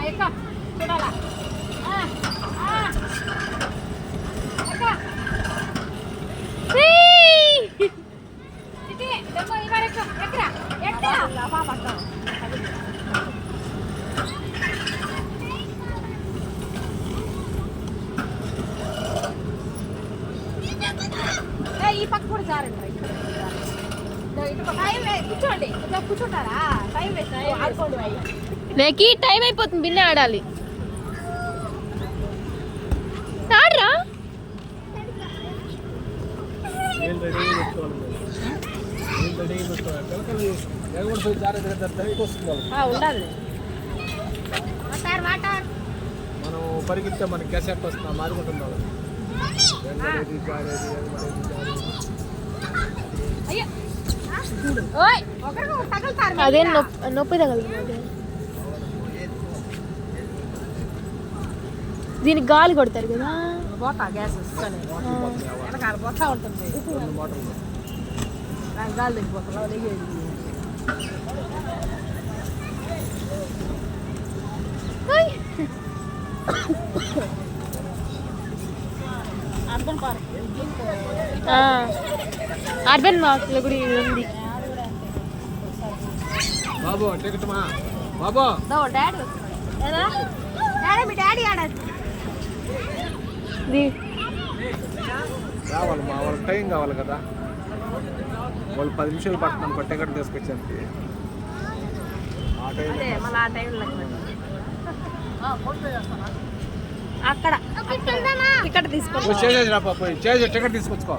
చూడాలా ఈ పక్క కూడా జారండి కూర్చోండి కూర్చుంటారా టైం వేస్ట్ ఆడుకోండి నాకు టైం అయిపోతుంది బిన్నే ఆడాలి ఆడరా ఉండాలి మనం పరిగెత్తే మనకి క్యాసెట్ వస్తున్నా మారుకుంటున్నాం అదే నొప్పి తగలదు దీనికి గాలి కొడతారు కదా పోతా గ్యాస్ వస్తుంది వెనకాల పోతా ఉంటుంది గాలి దిగిపోతా అర్బన్ పార్క్ అర్బన్ పార్క్లో కూడా ఉంది బాబు టికెట్ మా బాబు డాడీ డాడీ మీ డాడీ ఆడాలి రావాలి మా వాళ్ళకి టైం కావాలి కదా వాళ్ళు 10 నిమిషాలు పడుతున్నాను టికెట్ తీసుకొచ్చాను మళ్ళీ ఆ టైంలో అక్కడ టికెట్ తీసుకో టికెట్ తీసుకొచ్చుకో